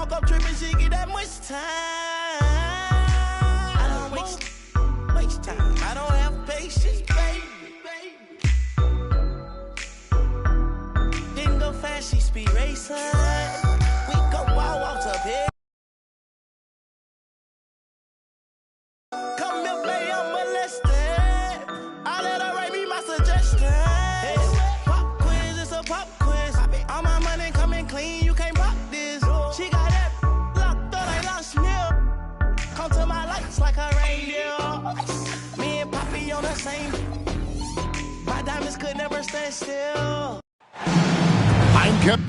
walk up tripping, she get that much time. I don't waste time. I don't have patience, baby. Didn't go fast, she speed racing. We go wild walks up here. Come here, baby, I'm molested. I let her write me my suggestions. Pop quiz, it's a pop quiz. All my money coming clean, you can't pop this. She got that locked up like Lost Mill. Come to my lights like a reindeer. Me and Poppy on the same. My diamonds could never stand still. I'm kept.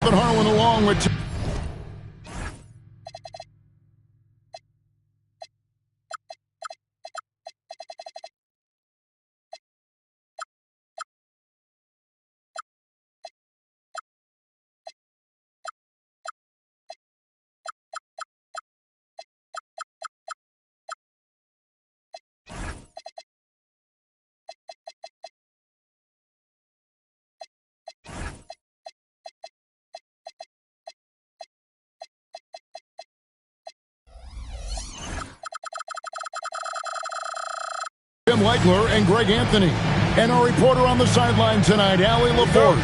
Harlan along with Tim Leichler and Greg Anthony. And our reporter on the sideline tonight, Allie LaForce.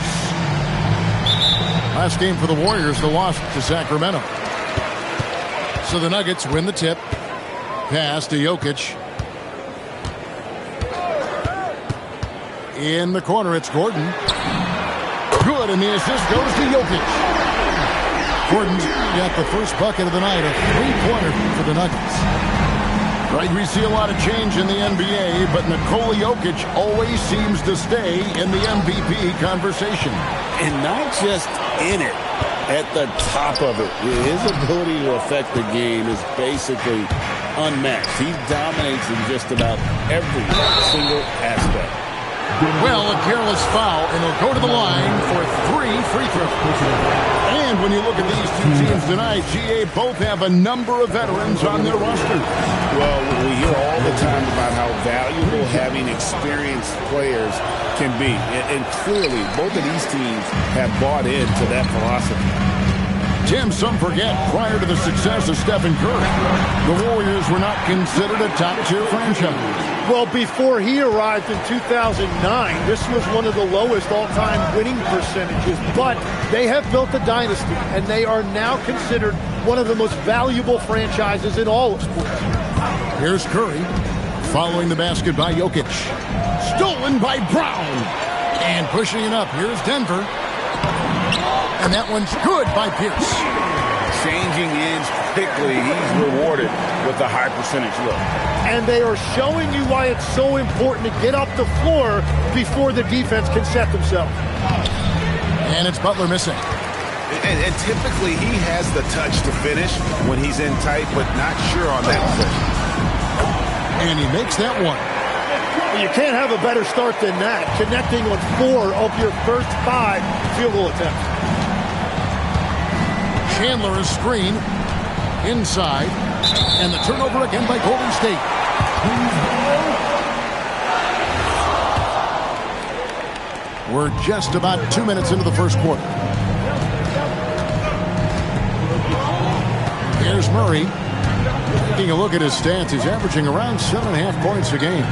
Last game for the Warriors, the loss to Sacramento. So the Nuggets win the tip. Pass to Jokic. In the corner, it's Gordon. Good, and the assist goes to Jokic. Gordon's got the first bucket of the night, a three-pointer for the Nuggets. Right, we see a lot of change in the NBA, but Nikola Jokic always seems to stay in the MVP conversation. And not just in it, at the top of it. His ability to affect the game is basically unmatched. He dominates in just about every single aspect. Well, a careless foul, and he'll go to the line for 3 free throws. And when you look at these two teams tonight, GA both have a number of veterans on their roster. Well, we hear all the time about how valuable having experienced players can be. And clearly, both of these teams have bought into that philosophy. Tim, some forget, prior to the success of Stephen Curry, the Warriors were not considered a top-tier franchise. Well, before he arrived in 2009, this was one of the lowest all-time winning percentages. But they have built a dynasty, and they are now considered one of the most valuable franchises in all of sports. Here's Curry, following the basket by Jokic. Stolen by Brown. And pushing it up, here's Denver. And that one's good by Pierce. Changing ends quickly. He's rewarded with a high percentage look. And they are showing you why it's so important to get up the floor before the defense can set themselves. And it's Butler missing. And typically he has the touch to finish when he's in tight, but not sure on that possession. And he makes that one. You can't have a better start than that, connecting on 4 of your first 5 field goal attempts. Chandler is screen inside, and the turnover again by Golden State. We're just about 2 minutes into the first quarter. Here's Murray. Taking a look at his stats, he's averaging around 7.5 points a game.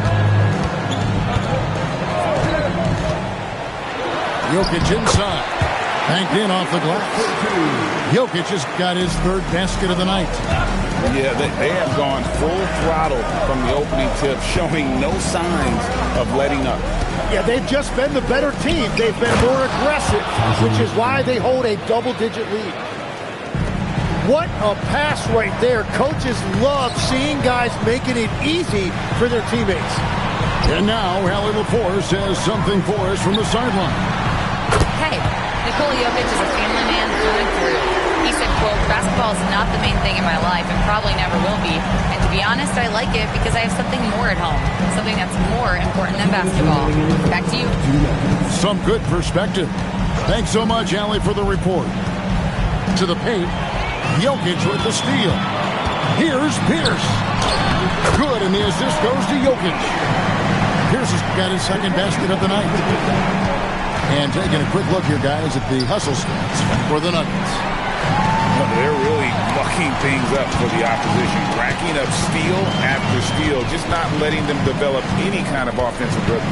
Jokic inside. Banked in off the glass. Jokic has got his 3rd basket of the night. Yeah, they have gone full throttle from the opening tip, showing no signs of letting up. Yeah, they've just been the better team. They've been more aggressive, which is why they hold a double-digit lead. What a pass right there. Coaches love seeing guys making it easy for their teammates. And now, Allie LaForce has something for us from the sideline. Hey, Nikola Jokic is a family man through and through. He said, quote, basketball is not the main thing in my life and probably never will be. And to be honest, I like it because I have something more at home, something that's more important than basketball. Back to you. Some good perspective. Thanks so much, Allie, for the report. To the paint, Jokic with the steal. Here's Pierce. Good, and the assist goes to Jokic. Pierce has got his second basket of the night. And taking a quick look here, guys, at the hustle stats for the Nuggets. Well, they're really mucking things up for the opposition, racking up steal after steal, just not letting them develop any kind of offensive rhythm.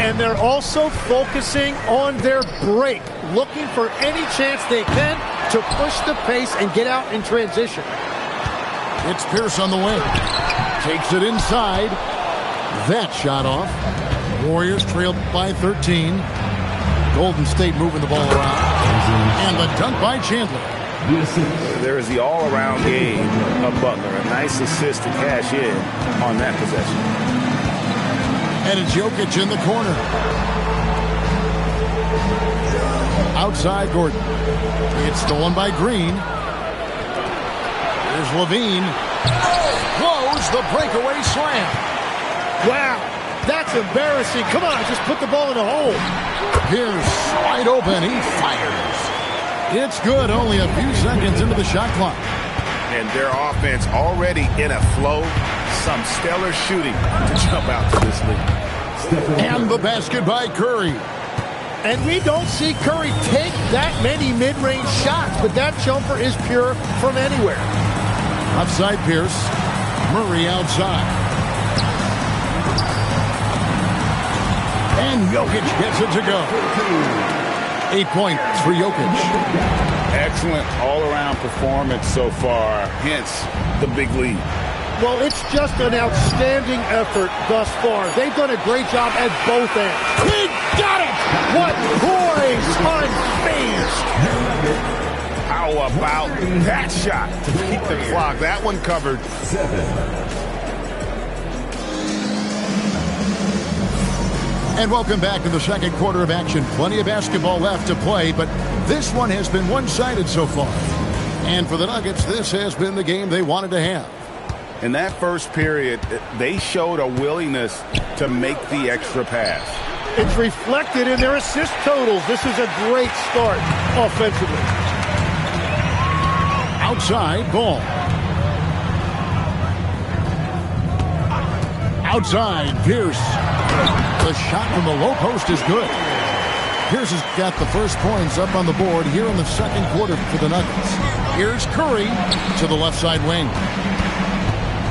And they're also focusing on their break, looking for any chance they can to push the pace and get out in transition. It's Pierce on the wing. Takes it inside. That shot off. Warriors trailed by 13. Golden State moving the ball around. And the dunk by Chandler. There is the all-around game of Butler. A nice assist to cash in on that possession. And it's Jokic in the corner. Outside Gordon. It's stolen by Green. Here's Levine. Close the breakaway slam. Wow, that's embarrassing. Come on, just put the ball in the hole. Pierce wide open. He fires. It's good. Only a few seconds into the shot clock. And their offense already in a flow. Some stellar shooting to jump out to this lead. And the basket by Curry. And we don't see Curry take that many mid-range shots, but that jumper is pure from anywhere. Outside Pierce. Murray outside. And Jokic gets it to go. 8 points for Jokic. Excellent all-around performance so far, hence the big lead. Well, it's just an outstanding effort thus far. They've done a great job at both ends. He got it! What poise! Unfazed! How about that shot to keep the clock? That one covered. 7. And welcome back to the second quarter of action. Plenty of basketball left to play, but this one has been one-sided so far. And for the Nuggets, this has been the game they wanted to have. In that first period, they showed a willingness to make the extra pass. It's reflected in their assist totals. This is a great start offensively. Outside, Ball. Outside, Pierce. The shot from the low post is good. Pierce has got the first points up on the board here in the second quarter for the Nuggets. Here's Curry to the left side wing.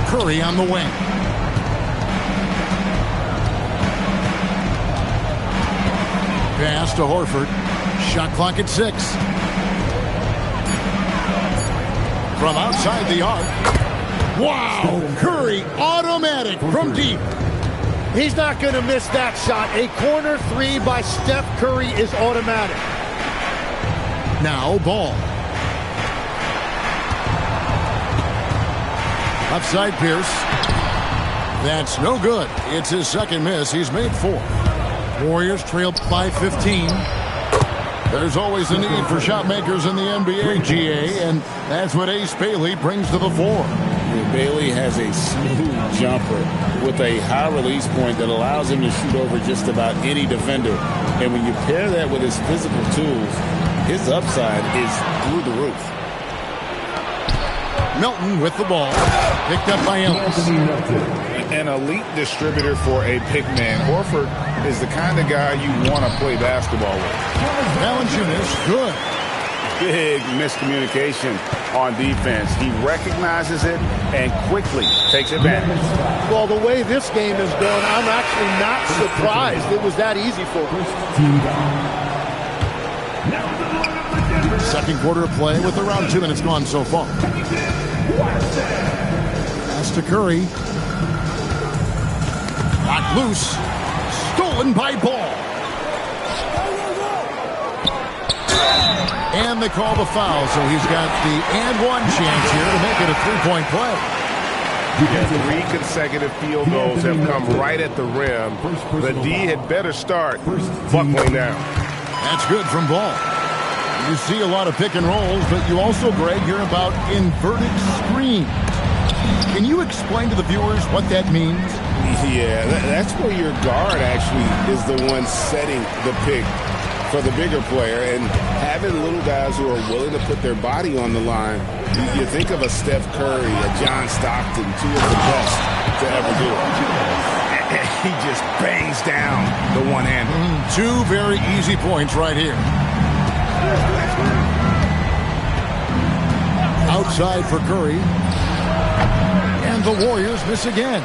Curry on the wing. Pass to Horford. Shot clock at 6. From outside the arc. Wow! Curry automatic from deep. He's not going to miss that shot. A corner three by Steph Curry is automatic. Now Ball. Upside Pierce. That's no good. It's his second miss. He's made 4. Warriors trail by 15. There's always a need for shot makers in the NBA, GA, and that's what Ace Bailey brings to the fore. Bailey has a smooth jumper with a high release point that allows him to shoot over just about any defender. And when you pair that with his physical tools, his upside is through the roof. Milton with the ball. Picked up by Ellis. An elite distributor for a pick man. Horford is the kind of guy you want to play basketball with. Valanciunas, good. Big miscommunication on defense. He recognizes it and quickly takes advantage. Well, the way this game is going, I'm actually not surprised it was that easy for him. Second quarter of play with around 2 minutes gone so far. Pass to Curry. Knocked loose. Stolen by Ball. And they call the foul, so he's got the and one chance here to make it a 3-point play. Yeah, 3 consecutive field goals have come right at the rim. The D had better start buckling down. That's good from Ball. You see a lot of pick and rolls, but you also, Greg, hear about inverted screens. Can you explain to the viewers what that means? Yeah, that's where your guard actually is the one setting the pick for the bigger player, and having little guys who are willing to put their body on the line. You think of a Steph Curry, a John Stockton, 2 of the best to ever do it. He just bangs down the one-hander. 2 very easy points right here. Outside for Curry. And the Warriors miss again.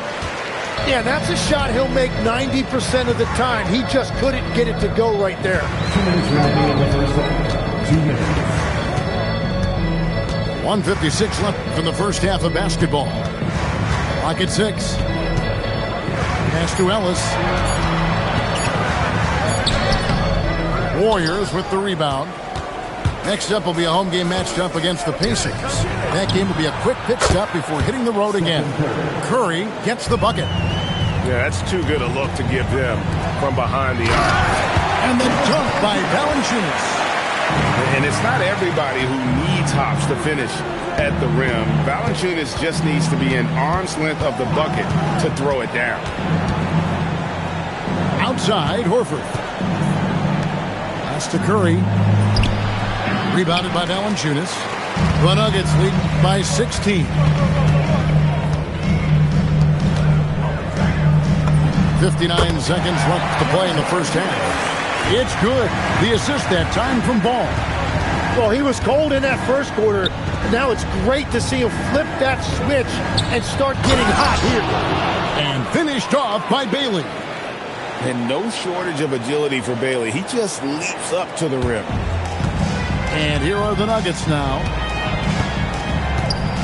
Yeah, that's a shot he'll make 90% of the time. He just couldn't get it to go right there. 2 minutes remaining in the first half. 2 minutes. 1:56 left in the first half of basketball. Clock at 6. Pass to Ellis. Warriors with the rebound. Next up will be a home game matched up against the Pacers. That game will be a quick pit stop before hitting the road again. Curry gets the bucket. Yeah, that's too good a look to give them from behind the arc. And the dunk by Valanciunas. And it's not everybody who needs hops to finish at the rim. Valanciunas just needs to be an arm's length of the bucket to throw it down. Outside, Horford. Pass to Curry. Rebounded by Valanciunas. The Nuggets lead by 16. 59 seconds left to play in the first half. It's good. The assist that time from Ball. Well, he was cold in that first quarter. Now it's great to see him flip that switch and start getting hot here. And finished off by Bailey. And no shortage of agility for Bailey. He just leaps up to the rim. And here are the Nuggets now.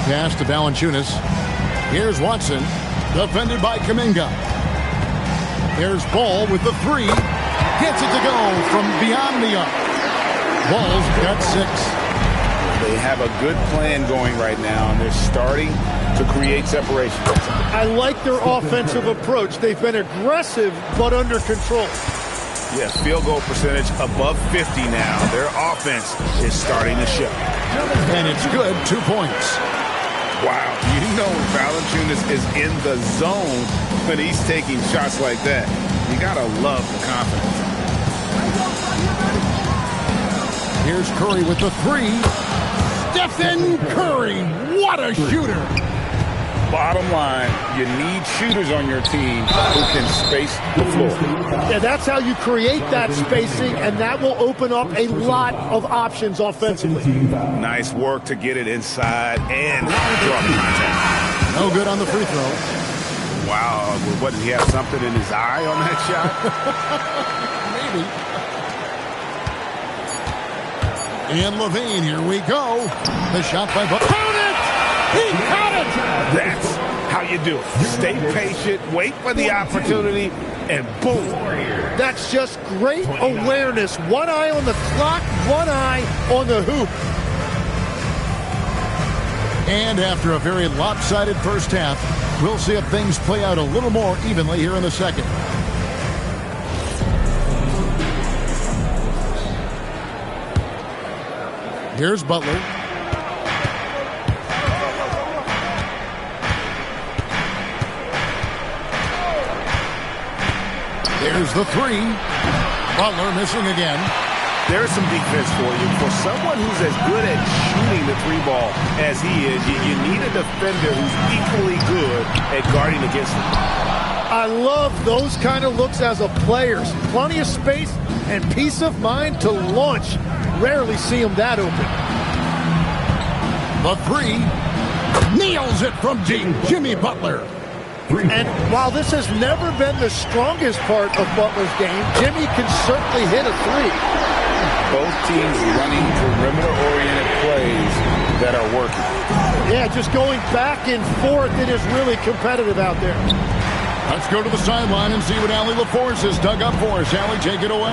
Pass to Valanciunas. Here's Watson. Defended by Kuminga. There's Ball with the 3. Gets it to go from beyond the arc. Ball's got 6. They have a good plan going right now, and they're starting to create separation. I like their offensive approach. They've been aggressive, but under control. Yes, field goal percentage above 50 now. Their offense is starting to show. And it's good, 2 points. Wow, you know Valanciunas is in the zone when he's taking shots like that. You gotta love the confidence. Here's Curry with the 3. Stephen Curry, what a shooter. Bottom line, you need shooters on your team who can space the floor. Yeah, that's how you create that spacing, and that will open up a lot of options offensively. Nice work to get it inside and draw contact. No good on the free throw. Wow, what, did he have something in his eye on that shot? Maybe. And LaVine, here we go. The shot by Butler. Count it! He caught it! That's how you do it. Stay patient, wait for the opportunity, and boom. That's just great awareness. One eye on the clock, one eye on the hoop. And after a very lopsided first half, we'll see if things play out a little more evenly here in the second. Here's Butler. There's the 3. Butler missing again. There's some defense for you. For someone who's as good at shooting the 3-ball as he is, you need a defender who's equally good at guarding against him. I love those kind of looks as a player. Plenty of space and peace of mind to launch. Rarely see him that open. The 3. Nails it from deep. Jimmy Butler. And while this has never been the strongest part of Butler's game, Jimmy can certainly hit a 3. Both teams running perimeter-oriented plays that are working. Yeah, just going back and forth, it is really competitive out there. Let's go to the sideline and see what Allie LaForce has dug up for us. Allie, take it away.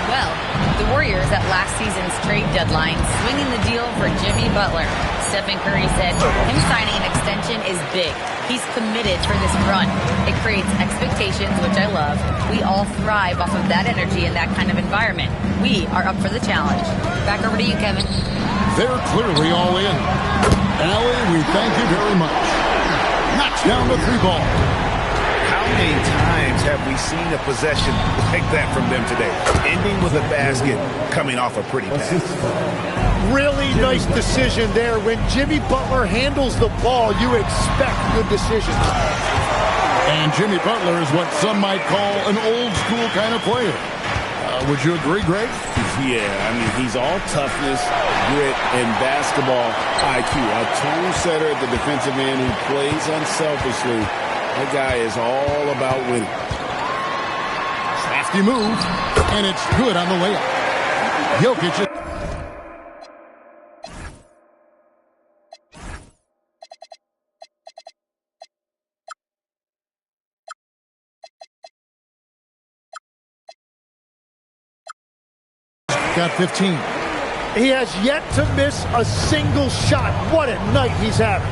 Well, the Warriors at last season's trade deadline swinging the deal for Jimmy Butler. Stephen Curry said, him signing an extension is big. He's committed for this run. It creates expectations, which I love. We all thrive off of that energy in that kind of environment. We are up for the challenge. Back over to you, Kevin. They're clearly all in. Allie, we thank you very much. Knocks down the three ball. How many times have we seen a possession like that from them today? Ending with a basket, coming off a pretty pass. Really nice decision there. When Jimmy Butler handles the ball, you expect good decisions. And Jimmy Butler is what some might call an old-school kind of player. Would you agree, Greg? Yeah, I mean, he's all toughness, grit, and basketball IQ. A tone setter at the defensive end who plays unselfishly. That guy is all about winning. Crafty move, and it's good on the layup. Jokic. Got 15. He has yet to miss a single shot. What a night he's having.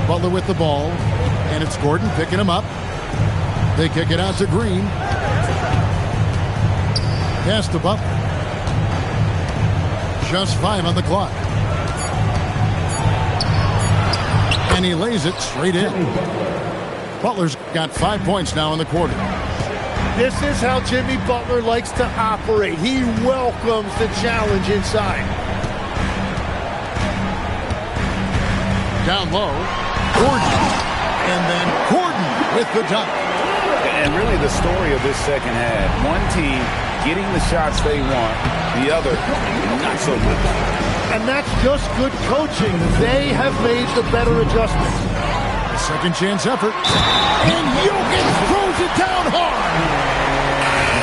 Butler with the ball, and it's Gordon picking him up. They kick it out to Green. Pass to Butler. Just 5 on the clock. And he lays it straight in. Butler's got 5 points now in the quarter. This is how Jimmy Butler likes to operate. He welcomes the challenge inside. Down low, Gordon. And then Gordon with the dunk. And really the story of this second half, one team getting the shots they want, the other not so much. And that's just good coaching. They have made the better adjustments. Second chance effort. And Jokic throws it down hard.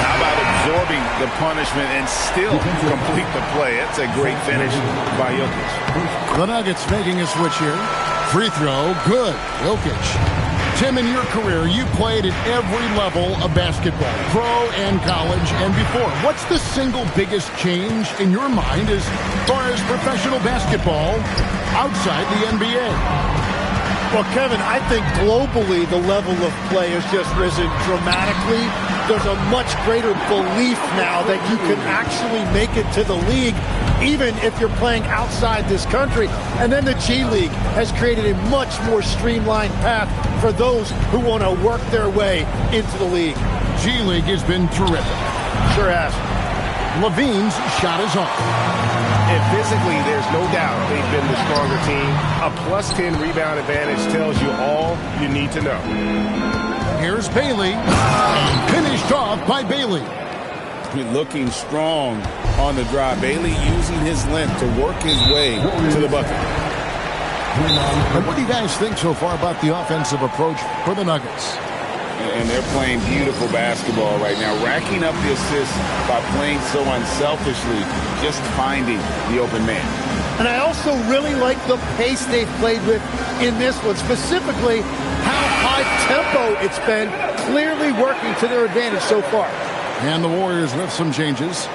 How about absorbing the punishment and still complete the play? That's a great finish by Jokic. The Nuggets making a switch here. Free throw, good. Jokic. Tim, in your career, you played at every level of basketball, pro and college and before. What's the single biggest change in your mind as far as professional basketball outside the NBA? Well, Kevin, I think globally the level of play has just risen dramatically. There's a much greater belief now that you can actually make it to the league, even if you're playing outside this country. And then the G League has created a much more streamlined path for those who want to work their way into the league. G League has been terrific. Sure has. Levine's shot is off. And physically, there's no doubt they've been the stronger team. A plus 10 rebound advantage tells you all you need to know. Here's Bailey. Finished off by Bailey. Looking strong on the drive. Bailey using his length to work his way to the bucket. And what do you guys think so far about the offensive approach for the Nuggets? And they're playing beautiful basketball right now, racking up the assists by playing so unselfishly, just finding the open man. And I also really like the pace they've played with in this one, specifically how high tempo it's been, clearly working to their advantage so far. And the Warriors with some changes.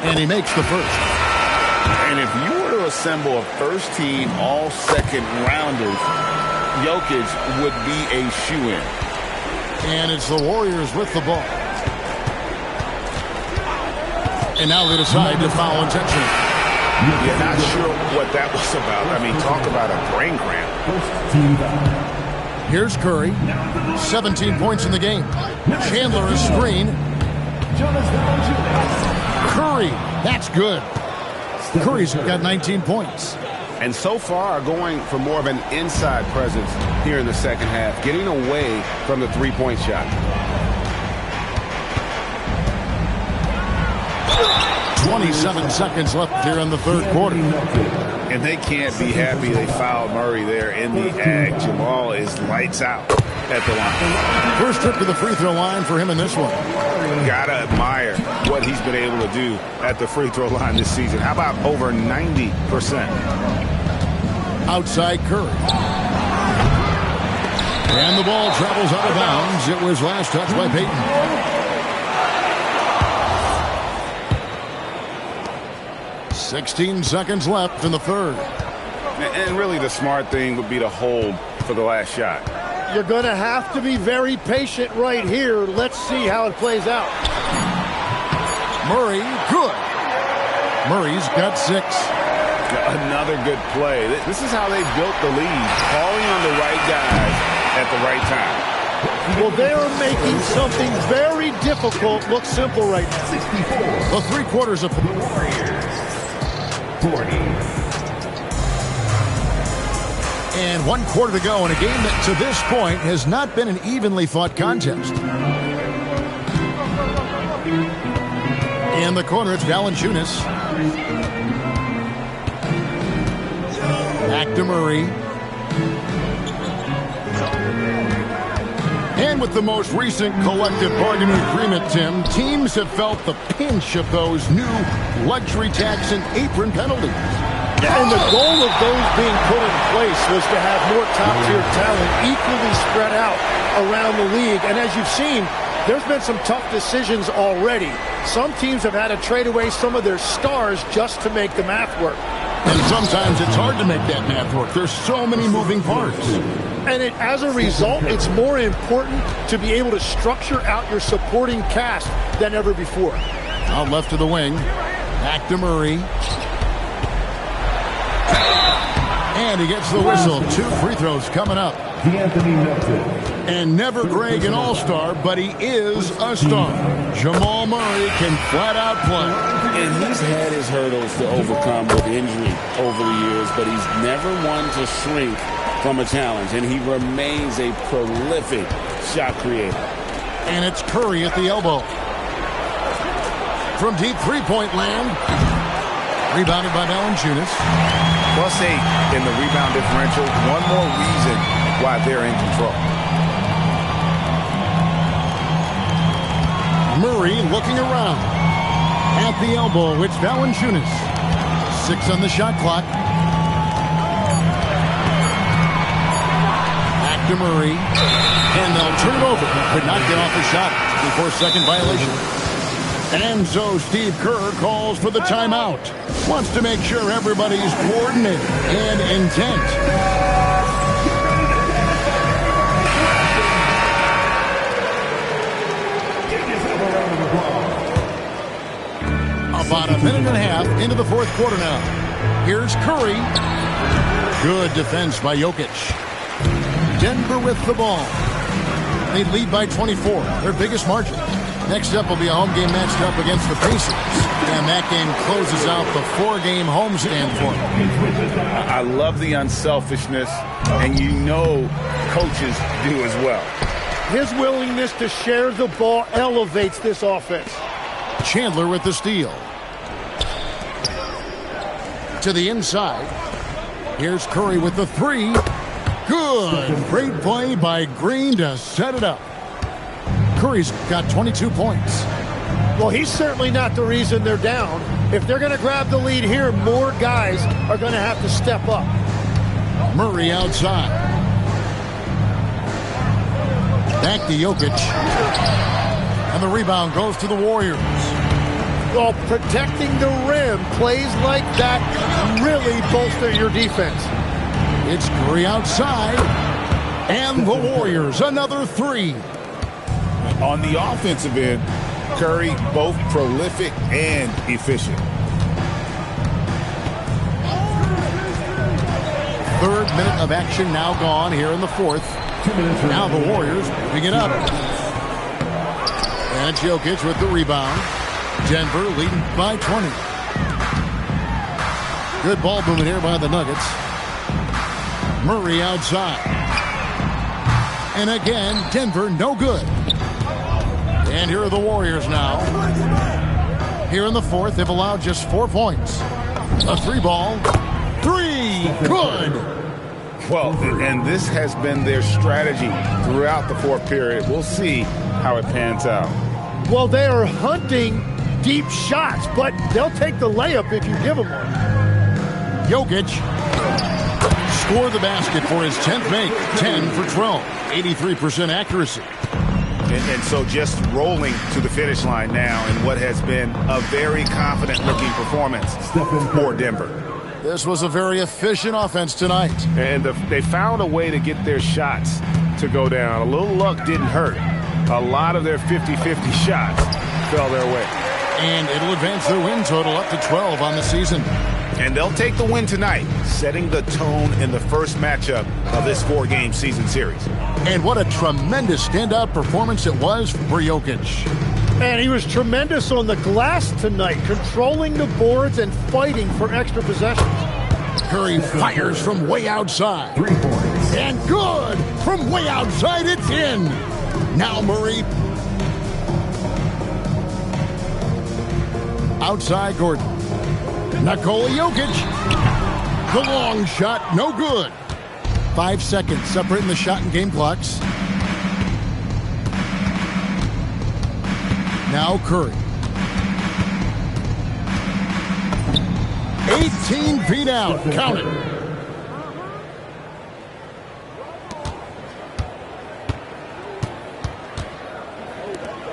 And he makes the first. And if you were to assemble a first-team all-second rounders, Jokic would be a shoo-in. And it's the Warriors with the ball. And now they decide to foul intentionally. You're not sure what that was about. I mean, talk about a brain cramp. Here's Curry. 17 points in the game. Chandler a screen. Curry, that's good. Curry's got 19 points. And so far going for more of an inside presence here in the second half, getting away from the three-point shot. 27 seconds left here in the third quarter. And they can't be happy they fouled Murray there in the act. Jamal is lights out. at the line. First trip to the free throw line for him in this one. Gotta admire what he's been able to do at the free throw line this season. How about over 90%? Outside Curry. And the ball travels out of bounds. It was last touched by Payton. 16 seconds left in the third. And really the smart thing would be to hold for the last shot. You're going to have to be very patient right here. Let's see how it plays out. Murray, good. Murray's got 6. Another good play. This is how they built the lead, calling on the right guys at the right time. Well, they are making something very difficult look simple right now. 64. The 3/4 of the Warriors. 40. And 1 quarter to go in a game that to this point has not been an evenly fought contest. In the corner, it's Valanciunas. Back to Murray. And with the most recent collective bargaining agreement, Tim, teams have felt the pinch of those new luxury tax and apron penalties. And the goal of those being put in place was to have more top-tier talent equally spread out around the league. And as you've seen, there's been some tough decisions already. Some teams have had to trade away some of their stars just to make the math work. And sometimes it's hard to make that math work. There's so many moving parts. And as a result, it's more important to be able to structure out your supporting cast than ever before. Out left to the wing. Back to Murray. And he gets the whistle. 2 free throws coming up. Anthony Melton. And never Greg an all-star, but he is a star. Jamal Murray can flat out play. And he's had his hurdles to overcome with injury over the years, but he's never one to shrink from a challenge. And he remains a prolific shot creator. And it's Curry at the elbow. From deep three-point land. Rebounded by Valanciunas. +8 in the rebound differential. One more reason why they're in control. Murray looking around. At the elbow, it's Valanciunas. 6 on the shot clock. Back to Murray. And they'll turn it over. Could not get off the shot before second violation. And so Steve Kerr calls for the timeout. Wants to make sure everybody's coordinated and intent. About a minute and a half into the fourth quarter now. Here's Curry. Good defense by Jokic. Denver with the ball. They lead by 24, their biggest margin. Next up will be a home game matched up against the Pacers. And that game closes out the 4-game homestand for them. I love the unselfishness, and you know coaches do as well. His willingness to share the ball elevates this offense. Chandler with the steal. To the inside. Here's Curry with the 3. Good. Great play by Green to set it up. Curry's got 22 points. Well, he's certainly not the reason they're down. If they're going to grab the lead here, more guys are going to have to step up. Murray outside. Back to Jokic. And the rebound goes to the Warriors. Well, protecting the rim, plays like that really bolster your defense. It's Curry outside. And the Warriors, another 3. On the offensive end, Curry both prolific and efficient. Third minute of action now gone here in the fourth. Now the Warriors moving it up. And it's Jokic with the rebound. Denver leading by 20. Good ball movement here by the Nuggets. Murray outside. And again, Denver no good. And here are the Warriors now. Here in the fourth, they've allowed just 4 points. A 3-ball. 3. Good. Well, and this has been their strategy throughout the fourth period. We'll see how it pans out. Well, they are hunting deep shots, but they'll take the layup if you give them one. Jokic score the basket for his 10th make, 10 for 12, 83% accuracy. And so just rolling to the finish line now in what has been a very confident-looking performance for Denver. This was a very efficient offense tonight. And they found a way to get their shots to go down. A little luck didn't hurt. A lot of their 50-50 shots fell their way. And it'll advance their win total up to 12 on the season. And they'll take the win tonight, setting the tone in the first matchup of this 4-game season series. And what a tremendous standout performance it was for Jokic. And he was tremendous on the glass tonight, controlling the boards and fighting for extra possessions. Curry fires from way outside. 3 points. And good! From way outside, it's in. Now Murray. Outside Gordon. Nikola Jokic. The long shot, no good. 5 seconds separating the shot and game clocks. Now Curry. 18 feet out. Count it.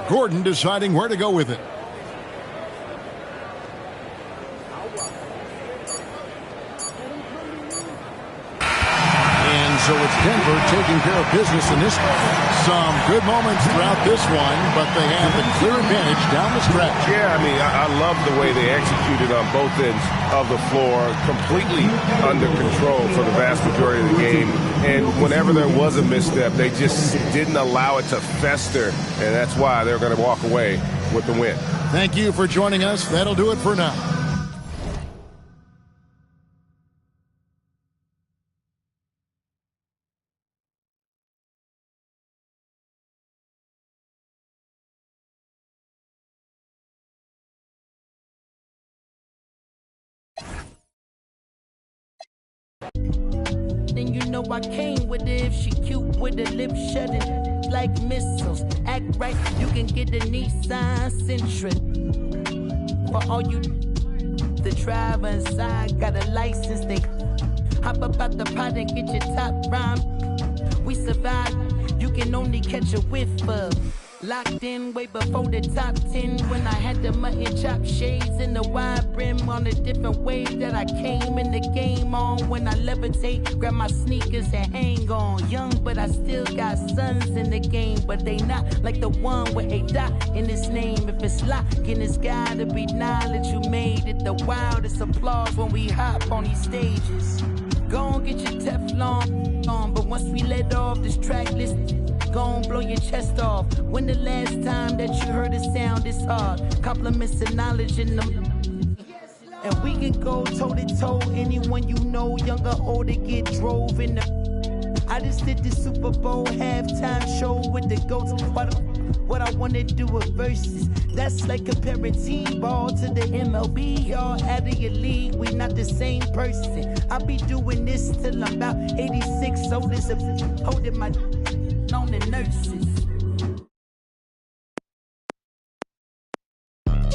Gordon deciding where to go with it. So it's Denver taking care of business in this one. Some good moments throughout this one, but they have the clear advantage down the stretch. Yeah, I mean, I love the way they executed on both ends of the floor, completely under control for the vast majority of the game. And whenever there was a misstep, they just didn't allow it to fester, and that's why they're going to walk away with the win. Thank you for joining us. That'll do it for now. Then you know I came with it. If she cute with her lips shutting like missiles, act right, you can get the Nissan Sentra. For all you the driver inside got a license, they hop up out the pot and get your top rhyme. We survive, you can only catch a whiff of. Locked in way before the top 10 when I had the mutton chop shades and the wide brim on a different wave that I came in the game on. When I levitate, grab my sneakers and hang on. Young, but I still got sons in the game, but they not like the one with a dot in his name. If it's locking, it's gotta be knowledge. You made it the wildest applause when we hop on these stages. Go on, get your Teflon on, but once we let off this track list, gon' blow your chest off. When the last time that you heard a sound this hard? Compliments and knowledge in them. And we can go toe-to-toe. Anyone you know, young or old, to get drove in the. I just did the Super Bowl halftime show with the GOATs. What I wanna do with verses. That's like comparing T-ball to the MLB. Y'all out of your league, we not the same person. I'll be doing this till I'm about 86. So this holding my on the nurses.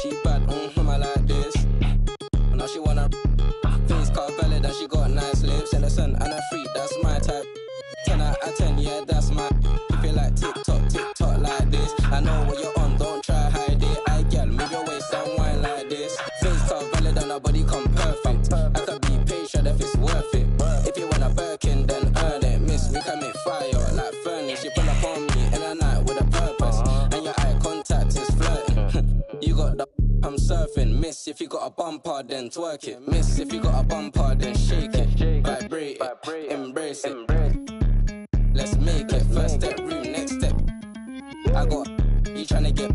She bad, I like this. Now she wanna face car valid and she got nice lips. Innocent and a freak, that's my type. 10 out of 10, yeah, that's my. You feel like TikTok like this. I know what you're on, don't try hide it. I girl, move your waist and wine like this. Face car valid and her body come perfect. I could be patient if it's worth it. If you want a Birkin, then earn it. Miss, we can make fire like furnace. She pull up on me in a night with a purpose. And your eye contact is flirting. You got the I'm surfing. Miss, if you got a bumper, then twerk it. Miss, if you got a bumper, then shake it. Vibrate it, embrace it. Let's make it. First step, room, next step. I got you tryna get.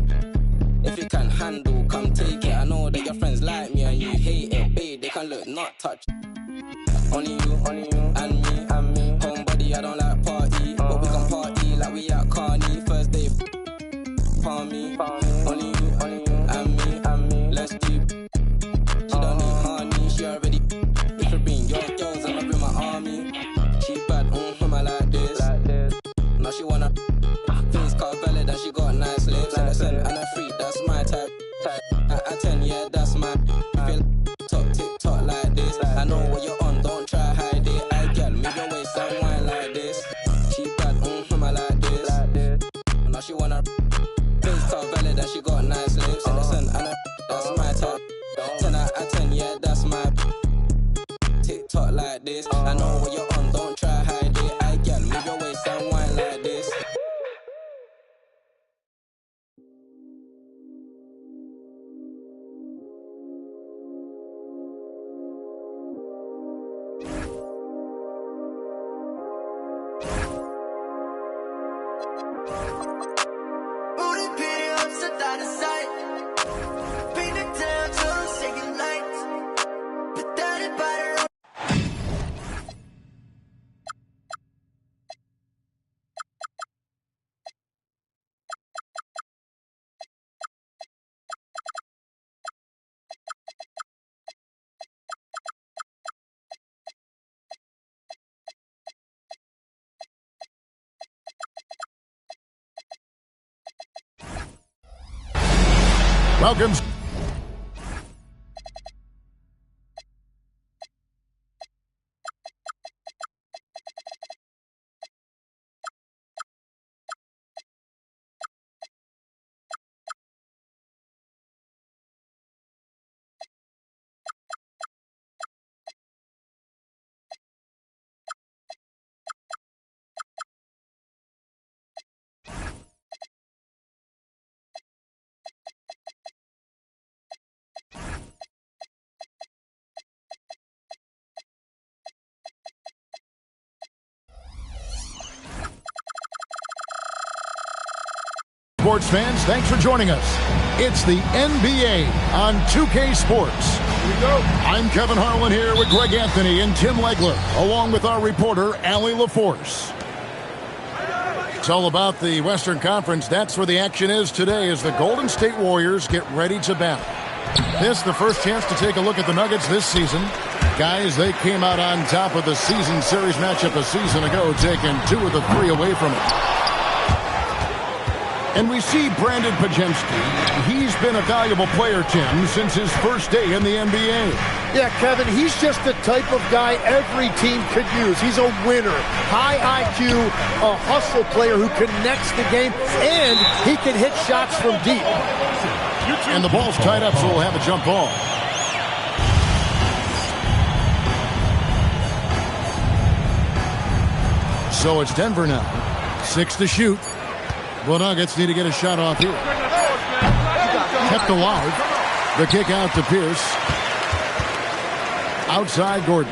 If you can handle, come take it. I know that your friends like me and you hate it. Babe, they can look, not touch. Only you, and me. Homebody, I don't like party. But we can party like we at Carney. First day, palm me. Only you, and me. Let's do. She don't need honey, she already. If you bring your girls, I'ma bring my army. She bad. she got nice lips. Innocent and that's my type. 10 out of 10, yeah, that's my TikTok like this. I know what you're on, don't try hide it. I can move your waist and wine like this. Welcome. Sports fans, thanks for joining us. It's the NBA on 2K Sports. Here we go. I'm Kevin Harlan here with Greg Anthony and Tim Legler, along with our reporter, Allie LaForce. It's all about the Western Conference. That's where the action is today as the Golden State Warriors get ready to battle. This the first chance to take a look at the Nuggets this season. Guys, they came out on top of the season series matchup a season ago, taking 2 of the 3 away from it. And we see Brandon Pajemski. He's been a valuable player, Tim, since his first day in the NBA. Yeah, Kevin, he's just the type of guy every team could use. He's a winner, high IQ, a hustle player who connects the game, and he can hit shots from deep. And the ball's tied up, so we'll have a jump ball. So it's Denver now. 6 to shoot. The Nuggets need to get a shot off here. Kept alive. The kick out to Pierce. Outside Gordon.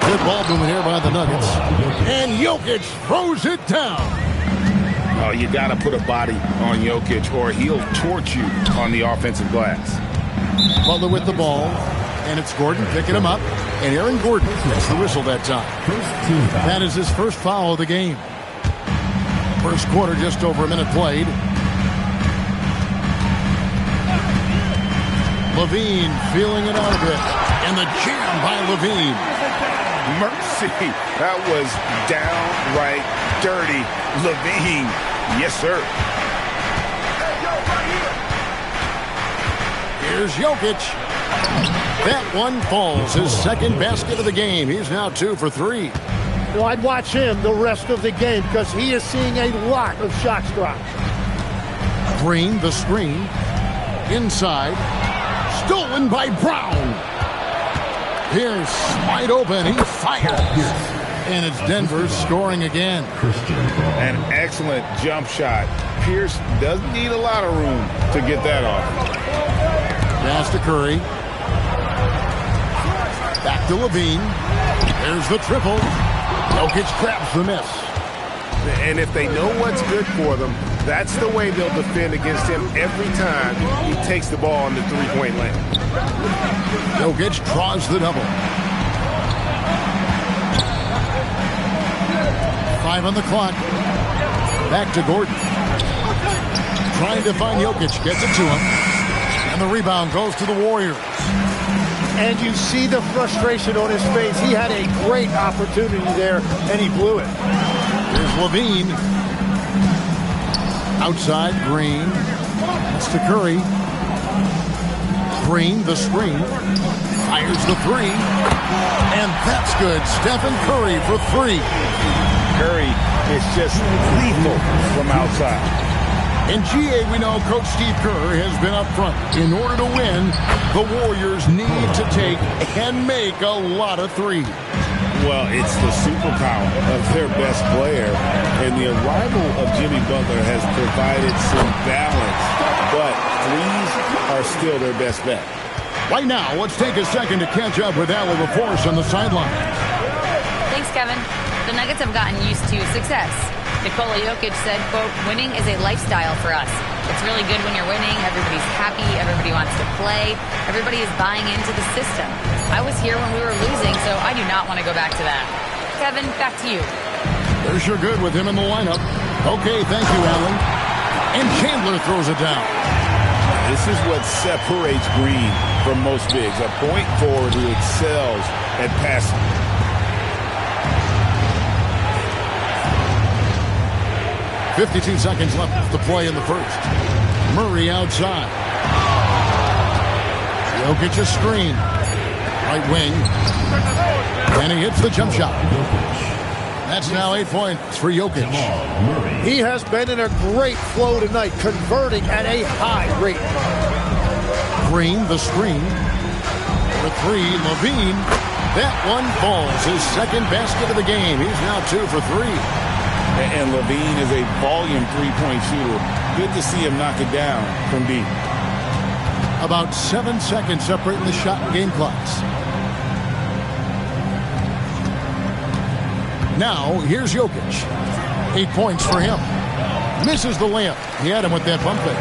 Good ball movement here by the Nuggets. And Jokic throws it down. Oh, you got to put a body on Jokic or he'll torch you on the offensive glass. Butler with the ball. And it's Gordon picking him up. And Aaron Gordon gets the whistle that time. That is his first foul of the game. First quarter, just over a minute played. Levine feeling it out a bit. And the jam by Levine. Mercy. That was downright dirty. Levine. Yes, sir. Here's Jokic. That one falls. His second basket of the game. He's now 2 for 3. Well, I'd watch him the rest of the game because he is seeing a lot of shots dropped. Green, the screen. Inside. Stolen by Brown. Pierce wide open. He fires. And it's Denver scoring again. An excellent jump shot. Pierce doesn't need a lot of room to get that off. Pass to Curry. Back to Levine. There's the triple. Jokic grabs the miss. And if they know what's good for them, that's the way they'll defend against him every time he takes the ball in the three-point lane. Jokic draws the double. 5 on the clock. Back to Gordon. Trying to find Jokic. Gets it to him. And the rebound goes to the Warriors. And you see the frustration on his face. He had a great opportunity there, and he blew it. Here's Levine. Outside, Green. That's to Curry. Green, the screen. Fires the 3. And that's good. Stephen Curry for 3. Curry is just lethal from outside. In GA, we know Coach Steve Kerr has been up front. In order to win, the Warriors need to take and make a lot of threes. Well, it's the superpower of their best player, and the arrival of Jimmy Butler has provided some balance, but threes are still their best bet. Right now, let's take a second to catch up with Allie LaForce on the sideline. Thanks, Kevin. The Nuggets have gotten used to success. Nikola Jokic said, quote, winning is a lifestyle for us. It's really good when you're winning. Everybody's happy. Everybody wants to play. Everybody is buying into the system. I was here when we were losing, so I do not want to go back to that. Kevin, back to you. They're sure good with him in the lineup. Okay, thank you, Allen. And Chandler throws it down. This is what separates Green from most bigs, a point forward who excels at passing. .52 seconds left to play in the first. Murray outside. Jokic a screen. Right wing. And he hits the jump shot. That's now 8 points for Jokic. He has been in a great flow tonight, converting at a high rate. Green, the screen. For three, Levine. That one falls. His second basket of the game. He's now 2 for 3. And Levine is a volume three-point shooter. Good to see him knock it down from deep. About 7 seconds separating the shot and game clocks. Now, here's Jokic. 8 points for him. Misses the layup. He had him with that bump fake.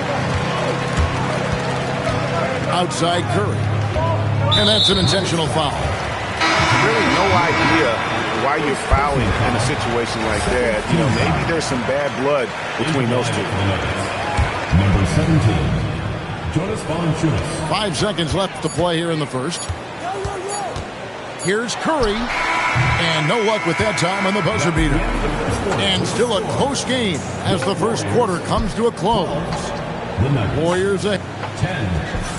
Outside Curry. And that's an intentional foul. Really no idea why you're fouling in a situation like that. You know, maybe there's some bad blood between those two. Number 17, Jonas Valanciunas. 5 seconds left to play here in the first. Here's Curry. And no luck with that time on the buzzer beater. And still a close game as the first quarter comes to a close. Warriors at 10.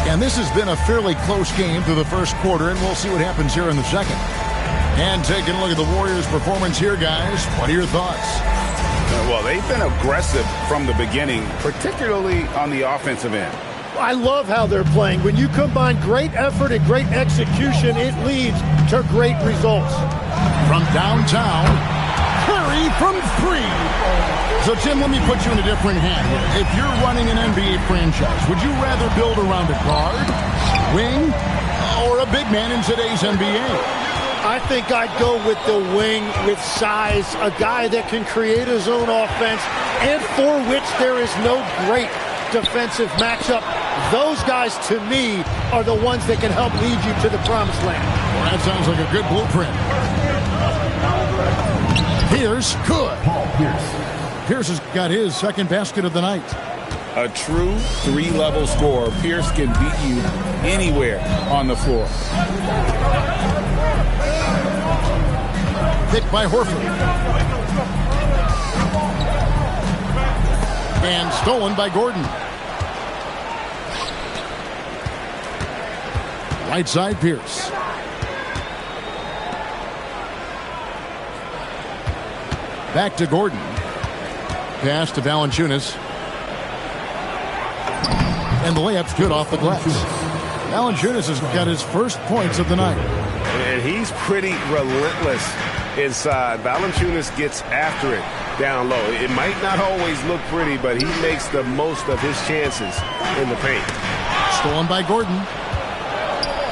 And this has been a fairly close game through the first quarter, and we'll see what happens here in the second. And taking a look at the Warriors' performance here, guys. What are your thoughts? Well, they've been aggressive from the beginning, particularly on the offensive end. I love how they're playing. When you combine great effort and great execution, it leads to great results. From downtown, Curry from 3. So, Tim, let me put you in a different hand here. If you're running an NBA franchise, would you rather build around a guard, wing, or a big man in today's NBA? I think I'd go with the wing with size, a guy that can create his own offense and for which there is no great defensive matchup. Those guys, to me, are the ones that can help lead you to the promised land. Well, that sounds like a good blueprint. Pierce could. Paul Pierce. Pierce has got his second basket of the night. A true three-level scorer. Pierce can beat you anywhere on the floor. Picked by Horford. And stolen by Gordon. Right side, Pierce. Back to Gordon. Pass to Valanciunas. And the layup's good off the glass. Valanciunas has got his first points of the night. And he's pretty relentless inside. Valanciunas gets after it down low. It might not always look pretty, but he makes the most of his chances in the paint. Stolen by Gordon.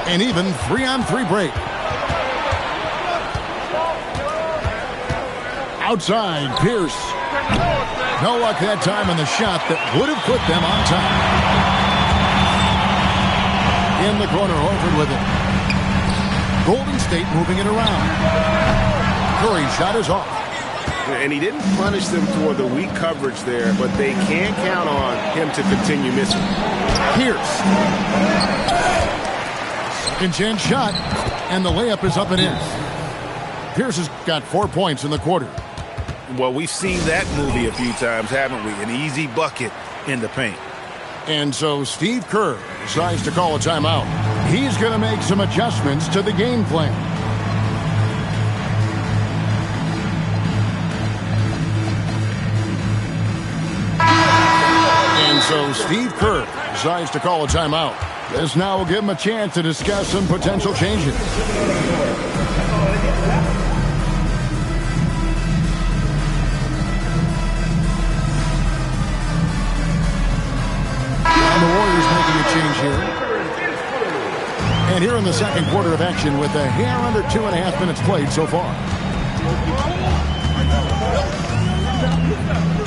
And even 3-on-3 break. Outside, Pierce. No luck that time on the shot that would have put them on top. In the corner, Horford with it. Golden State moving it around. Curry shot is off. And he didn't punish them for the weak coverage there, but they can't count on him to continue missing. Pierce. Second chance shot, and the layup is up and in. Pierce has got 4 points in the quarter. Well, we've seen that movie a few times, haven't we? An easy bucket in the paint. And so Steve Kerr decides to call a timeout. He's going to make some adjustments to the game plan. So Steve Kerr decides to call a timeout. This now will give him a chance to discuss some potential changes. And the Warriors making a change here. And here in the second quarter of action with a hair under 2.5 minutes played so far.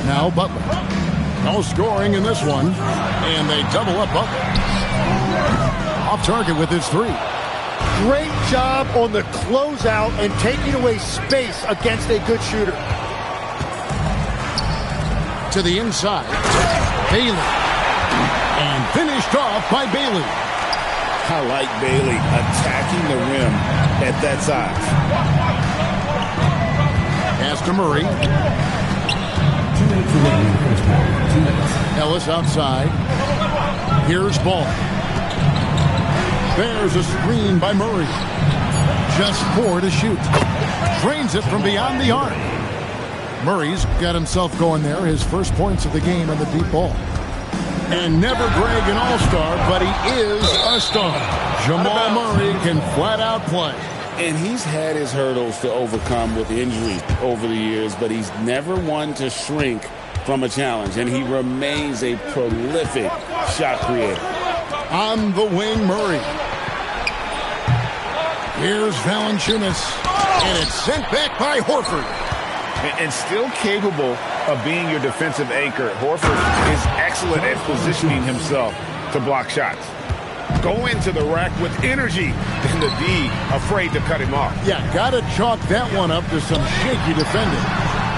Now Butler. No scoring in this one. And they double up Butler. Off target with his three. Great job on the closeout and taking away space against a good shooter. To the inside. Bailey. And finished off by Bailey. I like Bailey attacking the rim at that size. Pass to Murray. 2 minutes remaining in the first quarter. 2 minutes. Ellis outside. Here's Ball. There's a screen by Murray. Just 4 to shoot. Drains it from beyond the arc. Murray's got himself going there. His first points of the game on the deep ball. And never Greg an all-star, but he is a star. Jamal Murray can flat out play. And he's had his hurdles to overcome with injury over the years, but he's never one to shrink from a challenge. And he remains a prolific shot creator. On the wing, Murray. Here's Valanciunas. And it's sent back by Horford. And still capable of being your defensive anchor, Horford is excellent at positioning himself to block shots. Go into the rack with energy, and the D afraid to cut him off. Yeah, got to chalk that one up to some shaky defending.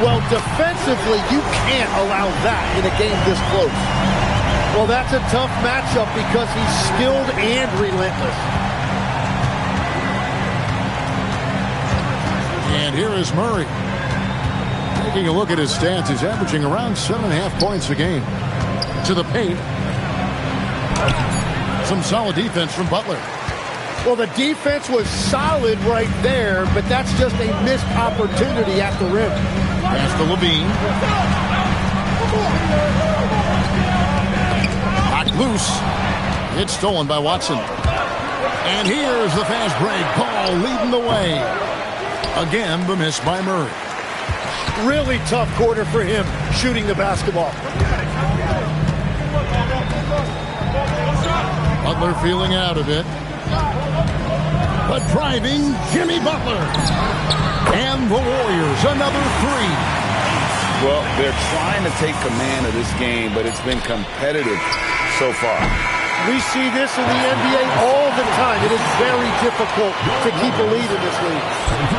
Well, defensively, you can't allow that in a game this close. Well, that's a tough matchup because he's skilled and relentless. And here is Murray. Taking a look at his stats, he's averaging around 7.5 points a game. To the paint. Some solid defense from Butler. Well, the defense was solid right there, but that's just a missed opportunity at the rim. Pass to Levine. Knocked loose. It's stolen by Watson. And here's the fast break. Ball leading the way. Again, the miss by Murray. Really tough quarter for him shooting the basketball. Butler feeling out of it. But driving, Jimmy Butler. And the Warriors, another three. Well, they're trying to take command of this game, but it's been competitive so far. We see this in the NBA all the time. It is very difficult to keep a lead in this league.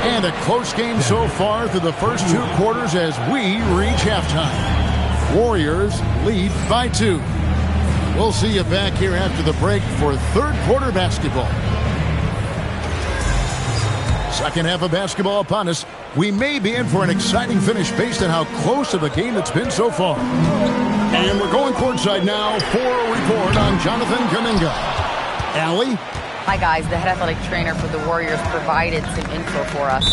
And a close game so far through the first 2 quarters as we reach halftime. Warriors lead by 2. We'll see you back here after the break for third quarter basketball. Second half of basketball upon us. We may be in for an exciting finish based on how close of a game it's been so far. And we're going courtside now for a report on Jonathan Kuminga. Allie? Hi, guys. The head athletic trainer for the Warriors provided some info for us.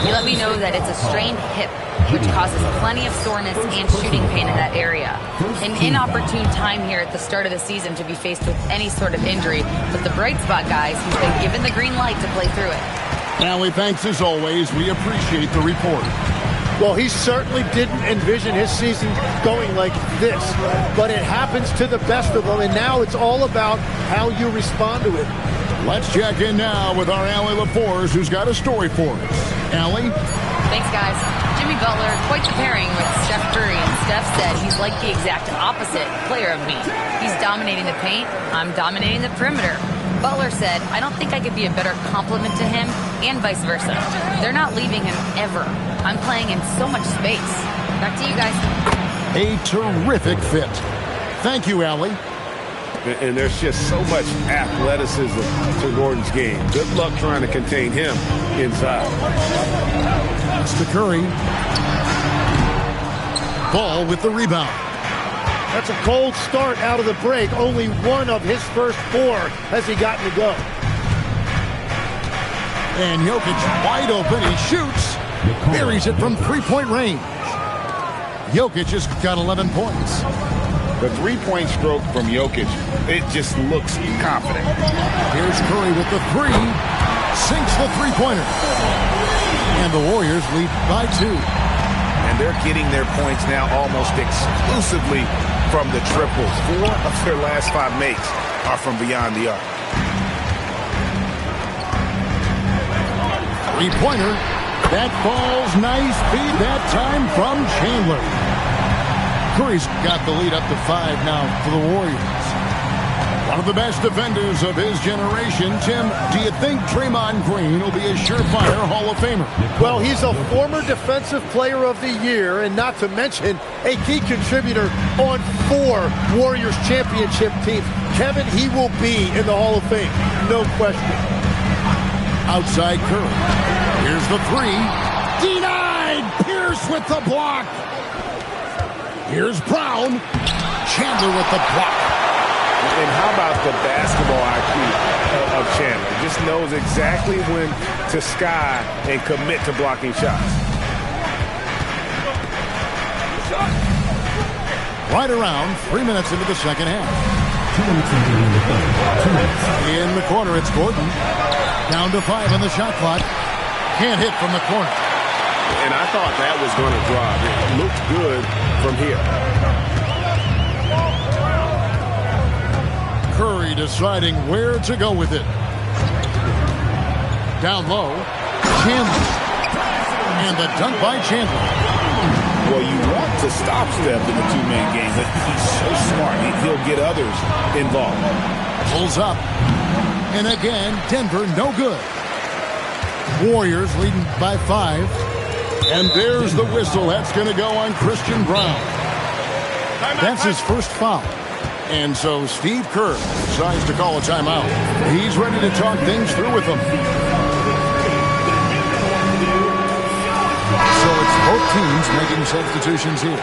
He let me know that it's a strained hip, which causes plenty of soreness and shooting pain in that area. An inopportune time here at the start of the season to be faced with any sort of injury, but the bright spot, guys, he's been given the green light to play through it. Allie, thanks as always. We appreciate the report. Well, he certainly didn't envision his season going like this, but it happens to the best of them, and now it's all about how you respond to it. Let's check in now with our Allie LaForce, who's got a story for us. Allie? Thanks, guys. Jimmy Butler, quite the pairing with Steph Curry, and Steph said he's like the exact opposite player of me. He's dominating the paint, I'm dominating the perimeter. Butler said, I don't think I could be a better complement to him, and vice versa. They're not leaving him ever. I'm playing in so much space. Back to you guys. A terrific fit. Thank you, Allie. And there's just so much athleticism to Gordon's game. Good luck trying to contain him inside. That's to Curry. Ball with the rebound. That's a cold start out of the break. Only one of his first 4 has he gotten to go. And Jokic wide open. He shoots. Buries it from 3-point range. Jokic has got 11 points. The three-point stroke from Jokic, it just looks confident. Here's Curry with the three. Sinks the three-pointer. And the Warriors lead by 2. And they're getting their points now almost exclusively from the triples. 4 of their last 5 makes are from beyond the arc. Three-pointer. That falls nice feed that time from Chandler. Curry's got the lead up to 5 now for the Warriors. One of the best defenders of his generation. Tim, do you think Draymond Green will be a surefire Hall of Famer? Well, he's a former Defensive Player of the Year, and not to mention a key contributor on 4 Warriors championship teams. Kevin, he will be in the Hall of Fame, no question. Outside Curry. Here's the three. Denied! Pierce with the block. Here's Brown. Chandler with the block. And how about the basketball IQ of Chandler? Just knows exactly when to sky and commit to blocking shots. Right around 3 minutes into the second half. 2 minutes in the third. 2 minutes. In the corner, it's Gordon. Down to 5 on the shot clock. Can't hit from the corner. And I thought that was going to drop. It looked good from here. Curry deciding where to go with it. Down low. Chandler. And the dunk by Chandler. Well, you want to stop Steph in the two-man game, but he's so smart. He'll get others involved. Pulls up. And again, Denver no good. Warriors leading by 5. And there's the whistle. That's going to go on Christian Brown. That's his first foul. And so Steve Kerr decides to call a timeout. He's ready to talk things through with them. So it's both teams making substitutions here.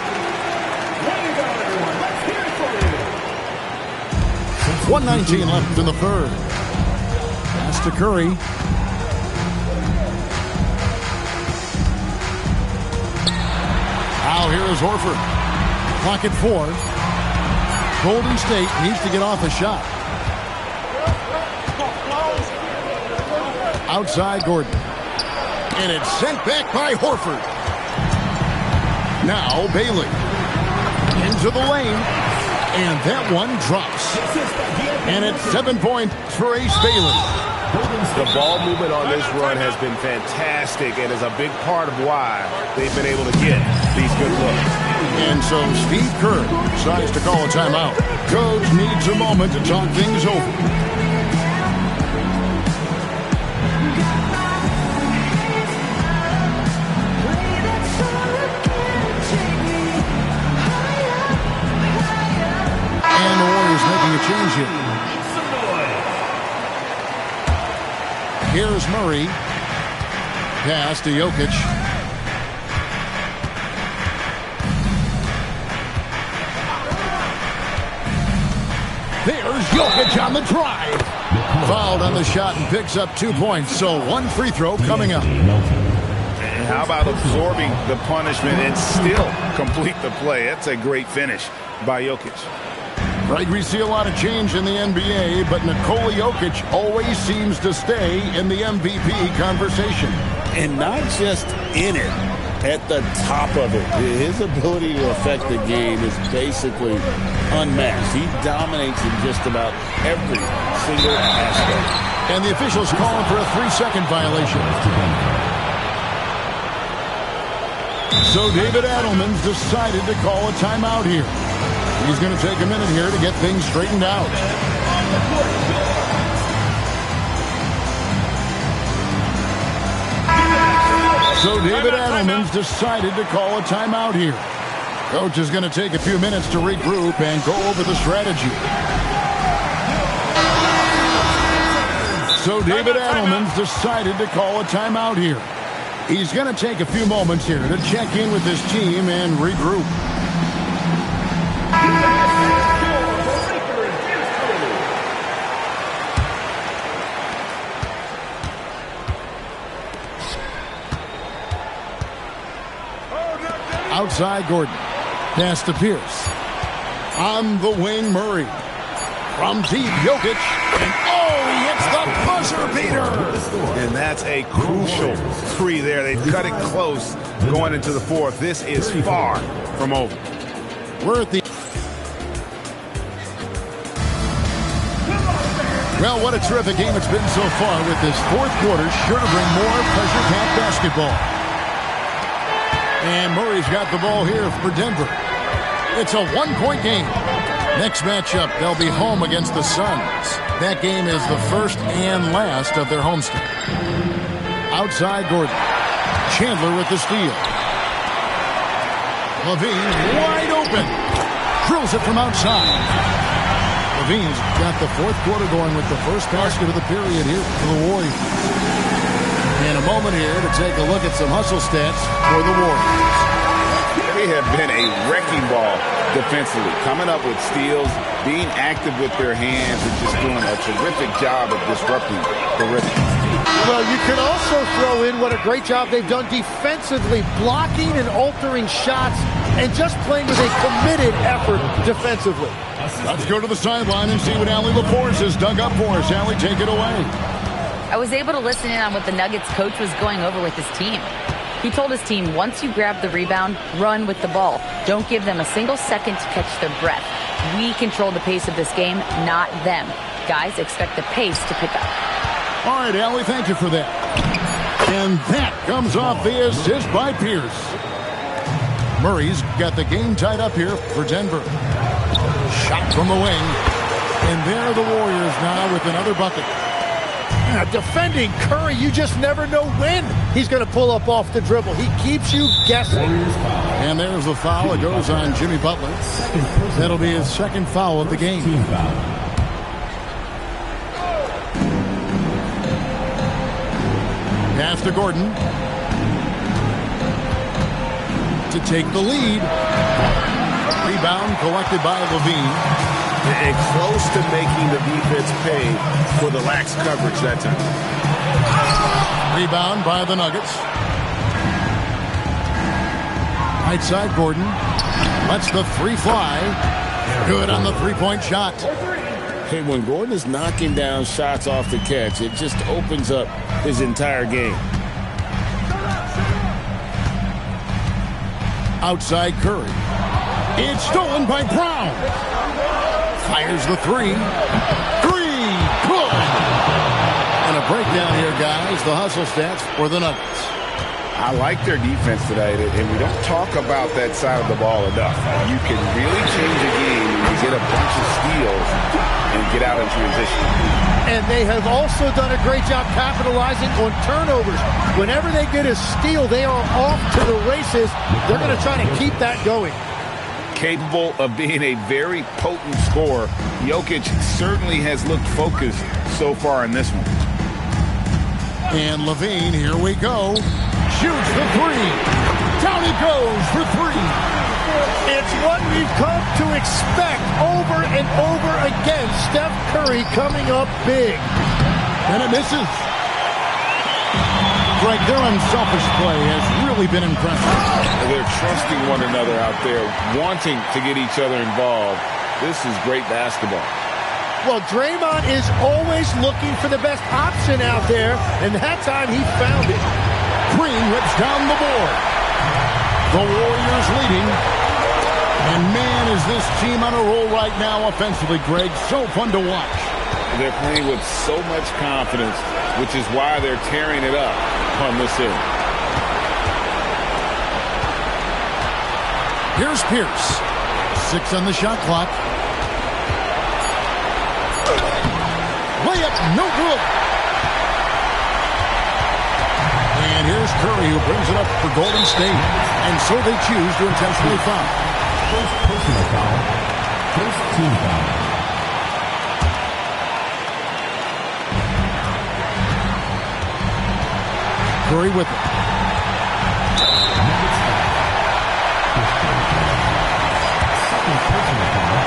1:19 left in the third. Pass to Curry. Now here is Horford. Clock at 4. Golden State needs to get off a shot. Outside Gordon. And it's sent back by Horford. Now Bailey. Into the lane. And that one drops. And it's 7 points for Ace Bailey. The ball movement on this run has been fantastic and is a big part of why they've been able to get these good looks. And so Steve Kerr decides to call a timeout. Coach needs a moment to talk things over. And the Warriors making a change here. Here's Murray. Pass to Jokic. There's Jokic on the drive. Fouled on the shot and picks up 2 points. So 1 free throw coming up. And how about absorbing the punishment and still complete the play? That's a great finish by Jokic. Right, we see a lot of change in the NBA, but Nikola Jokic always seems to stay in the MVP conversation. And not just in it, at the top of it. His ability to affect the game is basically unmatched. He dominates in just about every single aspect. And the officials calling for a 3-second violation. So David Adelman's decided to call a timeout here. He's going to take a minute here to get things straightened out. So David Adelman's decided to call a timeout here. Coach is going to take a few minutes to regroup and go over the strategy. So David Adelman's decided to call a timeout here. He's going to take a few moments here to check in with his team and regroup. Outside Gordon. Pass to Pierce. On the wing, Murray. From deep, Jokic. And he hits the buzzer beater. And that's a crucial three there. They've cut it close going into the fourth. This is far from over. We're at the... Well, what a terrific game it's been so far, with this fourth quarter sure to bring more pressure-packed basketball. And Murray's got the ball here for Denver. It's a one-point game. Next matchup, they'll be home against the Suns. That game is the first and last of their homestand. Outside Gordon. Chandler with the steal. Levine wide open. Drills it from outside. Levine's got the fourth quarter going with the first basket of the period here for the Warriors. In a moment here to take a look at some hustle stats for the Warriors. They have been a wrecking ball defensively, coming up with steals, being active with their hands, and just doing a terrific job of disrupting the rhythm. Well, you can also throw in what a great job they've done defensively, blocking and altering shots, and just playing with a committed effort defensively. Let's go to the sideline and see what Allie LaForce has dug up for us. Allie, take it away. I was able to listen in on what the Nuggets coach was going over with his team. He told his team, once you grab the rebound, run with the ball. Don't give them a single second to catch their breath. We control the pace of this game, not them. Guys, expect the pace to pick up. All right, Allie, thank you for that. And that comes off the assist by Pierce. Murray's got the game tied up here for Denver. Shot from the wing. And there are the Warriors now with another bucket. Defending Curry, you just never know when he's going to pull up off the dribble. He keeps you guessing. And there's the foul. It goes on Jimmy Butler. That'll be his second foul of the game. Pass to Gordon to take the lead. Rebound collected by Levine. And close to making the defense pay for the lax coverage that time. Rebound by the Nuggets. Right side, Gordon. Lets the three fly. Good on the three-point shot. Hey, when Gordon is knocking down shots off the catch, it just opens up his entire game. Outside Curry. It's stolen by Brown. Fires the three. Good. And a breakdown here, guys. The hustle stats for the Nuggets. I like their defense today, and we don't talk about that side of the ball enough. You can really change a game when you get a bunch of steals and get out in transition. And they have also done a great job capitalizing on turnovers. Whenever they get a steal, they are off to the races. They're going to try to keep that going. Capable of being a very potent scorer, Jokic certainly has looked focused so far in this one. And Levine, here we go. Shoots the three. Down he goes for three. It's what we've come to expect over and over again. Steph Curry coming up big. And it misses. Greg, their unselfish play has really been impressive. They're trusting one another out there, wanting to get each other involved. This is great basketball. Well, Draymond is always looking for the best option out there, and that time he found it. Green rips down the board. The Warriors leading. And man, is this team on a roll right now offensively, Greg. So fun to watch. They're playing with so much confidence, which is why they're tearing it up on this end. Here's Pierce. 6 on the shot clock. Layup, no good. And here's Curry, who brings it up for Golden State. And so they choose to intentionally foul. First personal foul. First team foul. Curry with it. Second personal foul.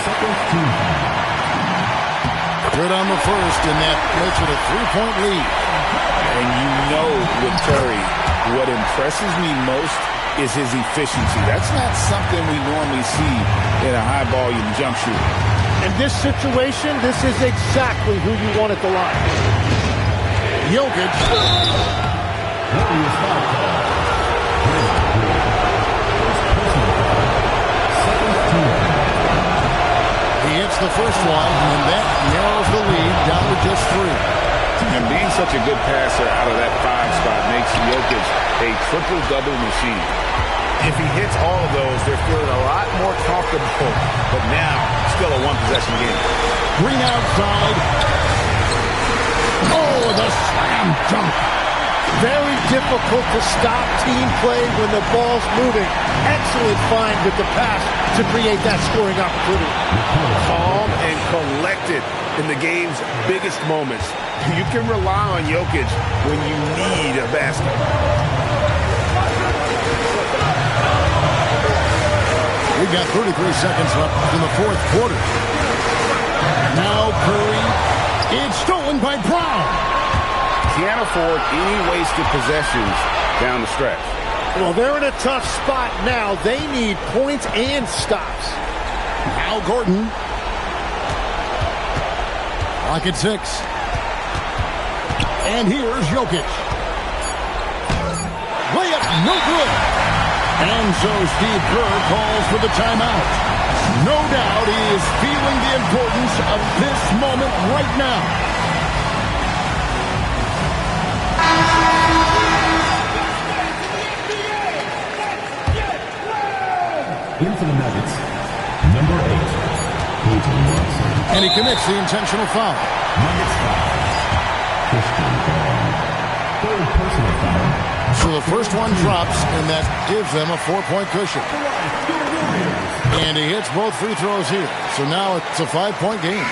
Second team foul. Good on the first, and that makes it a 3-point lead. And you know with Curry, what impresses me most is his efficiency. That's not something we normally see in a high-volume jump shooter. In this situation, this is exactly who you want at the line. Jokic. He hits the first one, and that narrows the lead down to just 3. And being such a good passer out of that 5 spot makes Jokic a triple-double machine. If he hits all of those, they're feeling a lot more comfortable. But now, still a one-possession game. Green outside. Oh, the slam dunk. Very difficult to stop team play when the ball's moving. Excellent find with the pass to create that scoring opportunity. Calm and collected in the game's biggest moments. You can rely on Jokic when you need a basket. We got 33 seconds left in the fourth quarter. Now Curry. It's stolen by Brown. Can't afford any wasted possessions down the stretch. Well, they're in a tough spot now. They need points and stops. Now Gordon. Lock at 6. And here's Jokic. Layup, no good. And so Steve Kerr calls for the timeout. No doubt he is feeling the importance of this moment right now. In for the Nuggets, number 8, Peyton Watson. And he commits the intentional foul. Nuggets foul. Christian Brown. Third personal foul. So the first one drops, and that gives them a 4-point cushion. And he hits both free throws here. So now it's a 5-point game.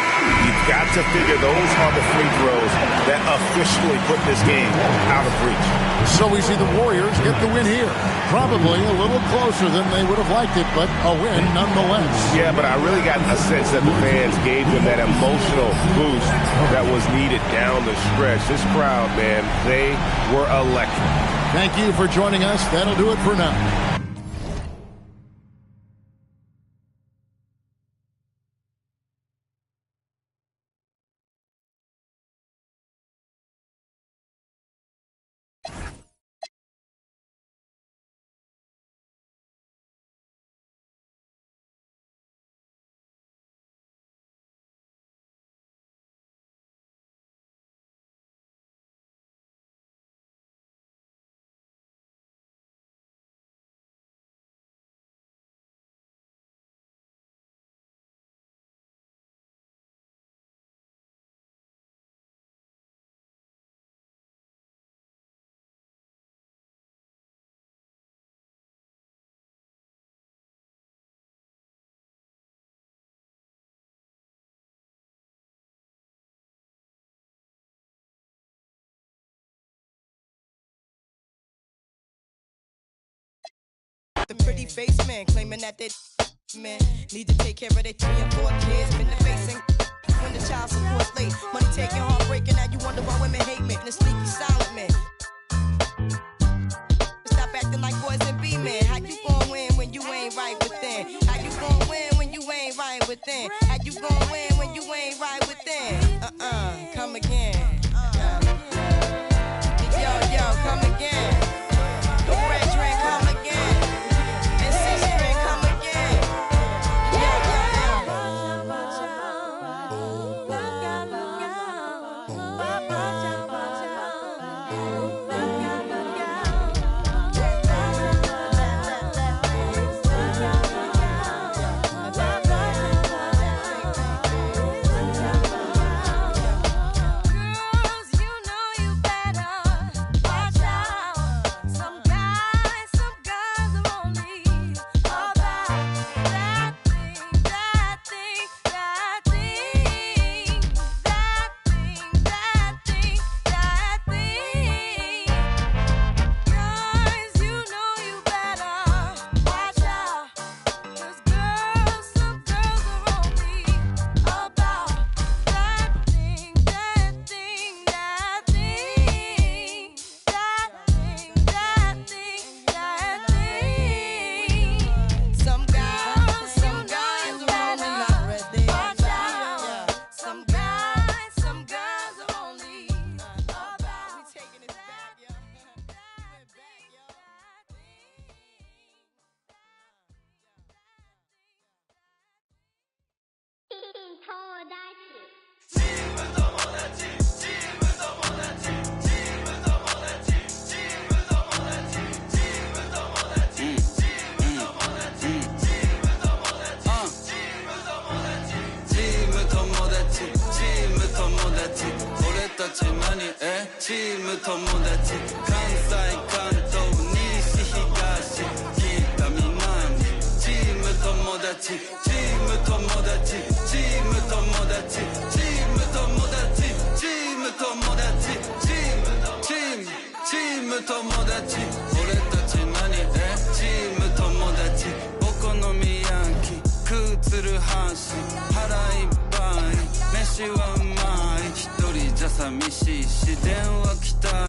You've got to figure those are the free throws that officially put this game out of reach. So we see the Warriors get the win here. Probably a little closer than they would have liked it, but a win nonetheless. Yeah, but I really got a sense that the fans gave them that emotional boost that was needed down the stretch. This crowd, man, they were electric. Thank you for joining us. That'll do it for now. The pretty face man claiming that they man need to take care of their 3 and 4 kids. Been the facing when the child support late. Money taking, heart breaking. Now you wonder why women hate men. The sneaky silent man. Stop acting like boys and be men. How you gon' win when you ain't right within? How you gon' win when you ain't right within? How you gon' win when you ain't right within? Come again. Yo, come again. The red drink, come again. And six drink, come again. チーム友達関西関東西東北南チーム友達チーム友達チーム友達チーム友達チーム友達チーム友達俺たち何でチーム友達お好み焼き食うつる阪神腹いっぱい飯はうまい一人じゃ寂しいし電話来た